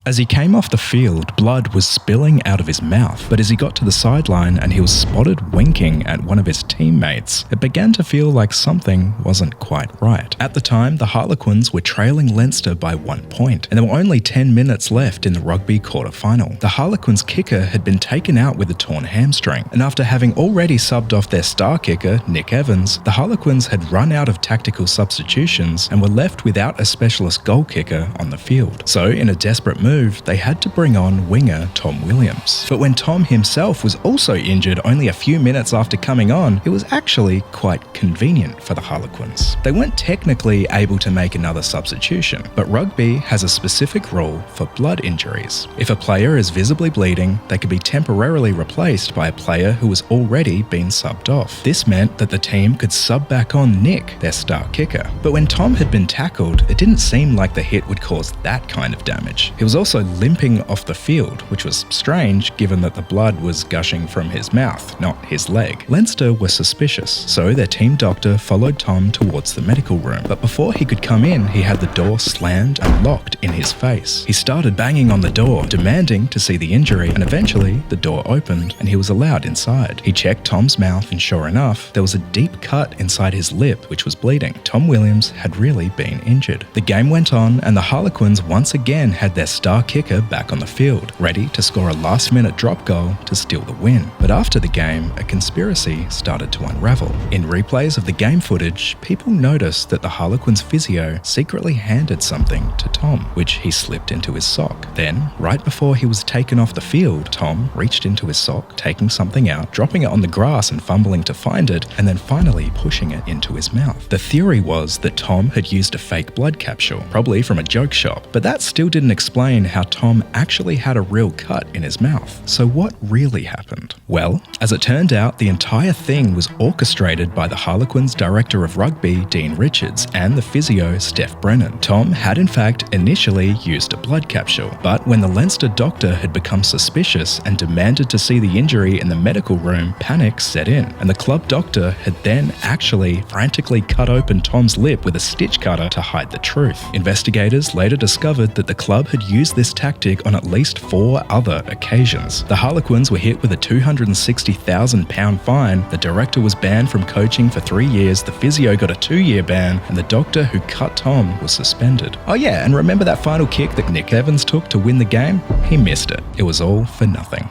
As he came off the field, blood was spilling out of his mouth, but as he got to the sideline and he was spotted winking at one of his teammates, it began to feel like something wasn't quite right. At the time, the Harlequins were trailing Leinster by 1 point, and there were only 10 minutes left in the rugby quarter-final. The Harlequins kicker had been taken out with a torn hamstring, and after having already subbed off their star kicker, Nick Evans, the Harlequins had run out of tactical substitutions and were left without a specialist goal kicker on the field. So, in a desperate move, they had to bring on winger Tom Williams. But when Tom himself was also injured only a few minutes after coming on, it was actually quite convenient for the Harlequins. They weren't technically able to make another substitution, but rugby has a specific rule for blood injuries. If a player is visibly bleeding, they could be temporarily replaced by a player who has already been subbed off. This meant that the team could sub back on Nick, their star kicker. But when Tom had been tackled, it didn't seem like the hit would cause that kind of damage. He was also limping off the field, which was strange given that the blood was gushing from his mouth, not his leg. Leinster were suspicious, so their team doctor followed Tom towards the medical room. But before he could come in, he had the door slammed and locked in his face. He started banging on the door, demanding to see the injury, and eventually the door opened and he was allowed inside. He checked Tom's mouth and sure enough, there was a deep cut inside his lip which was bleeding. Tom Williams had really been injured. The game went on and the Harlequins once again had their star kicker back on the field, ready to score a last-minute drop goal to steal the win. But after the game, a conspiracy started to unravel. In replays of the game footage, people noticed that the Harlequins physio secretly handed something to Tom, which he slipped into his sock. Then, right before he was taken off the field, Tom reached into his sock, taking something out, dropping it on the grass and fumbling to find it, and then finally pushing it into his mouth. The theory was that Tom had used a fake blood capsule, probably from a joke shop, but that still didn't explain how Tom actually had a real cut in his mouth. So what really happened? Well, as it turned out, the entire thing was orchestrated by the Harlequins director of rugby, Dean Richards, and the physio, Steph Brennan. Tom had in fact initially used a blood capsule, but when the Leinster doctor had become suspicious and demanded to see the injury in the medical room, panic set in, and the club doctor had then actually frantically cut open Tom's lip with a stitch cutter to hide the truth. Investigators later discovered that the club had used this tactic on at least 4 other occasions. The Harlequins were hit with a £260,000 fine, the director was banned from coaching for 3 years, the physio got a 2-year ban, and the doctor who cut Tom was suspended. Oh yeah, and remember that final kick that Nick Evans took to win the game? He missed it. It was all for nothing.